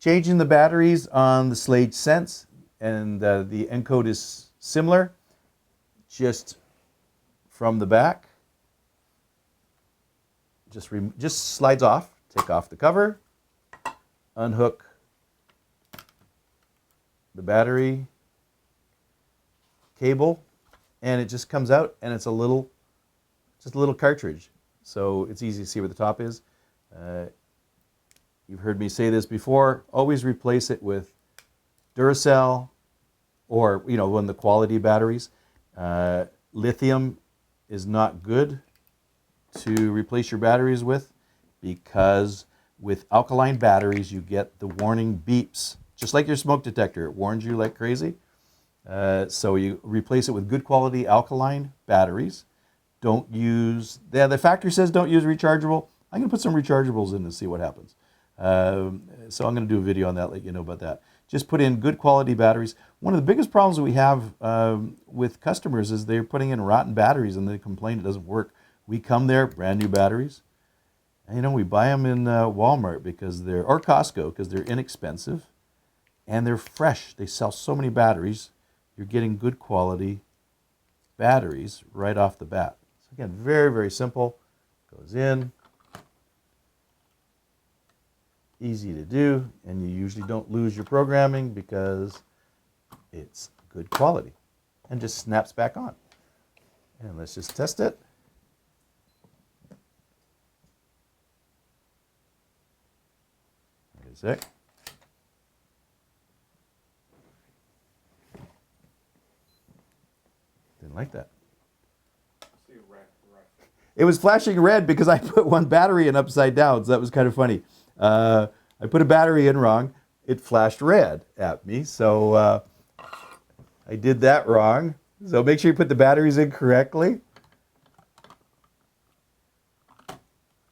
Changing the batteries on the Schlage Sense, and the encode is similar, just from the back. Just slides off. Take off the cover, unhook the battery cable, and it just comes out, and it's just a little cartridge. So it's easy to see where the top is. You've heard me say this before, always replace it with Duracell or, one of the quality batteries. Lithium is not good to replace your batteries with, because with alkaline batteries you get the warning beeps, just like your smoke detector. It warns you like crazy. So you replace it with good quality alkaline batteries. Don't use, the factory says don't use rechargeable. I'm going to put some rechargeables in and see what happens. So I'm going to do a video on that, let you know about that. Just put in good quality batteries. One of the biggest problems we have with customers is they're putting in rotten batteries and they complain it doesn't work. We come there, brand new batteries. And, we buy them in Walmart or Costco because they're inexpensive and they're fresh. They sell so many batteries. You're getting good quality batteries right off the bat. So again, very, very simple. Goes in. Easy to do, and you usually don't lose your programming because it's good quality, and just snaps back on. And let's just test it. Wait a sec. Didn't like that. It was flashing red because I put one battery in upside down, so that was kind of funny. I put a battery in wrong. It flashed red at me, so I did that wrong. So make sure you put the batteries in correctly.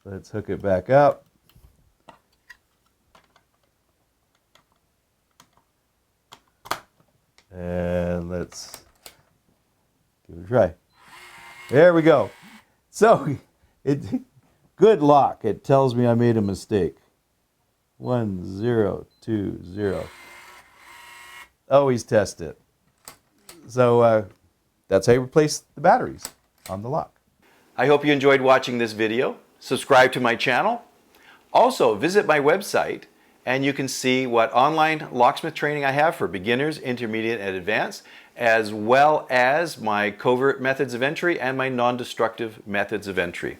Let's hook it back up. And let's give it a try. There we go. So, good lock. It tells me I made a mistake. 1020. Always test it. So that's how you replace the batteries on the lock. I hope you enjoyed watching this video. Subscribe to my channel. Also, visit my website and you can see what online locksmith training I have for beginners, intermediate, and advanced, as well as my covert methods of entry and my non-destructive methods of entry.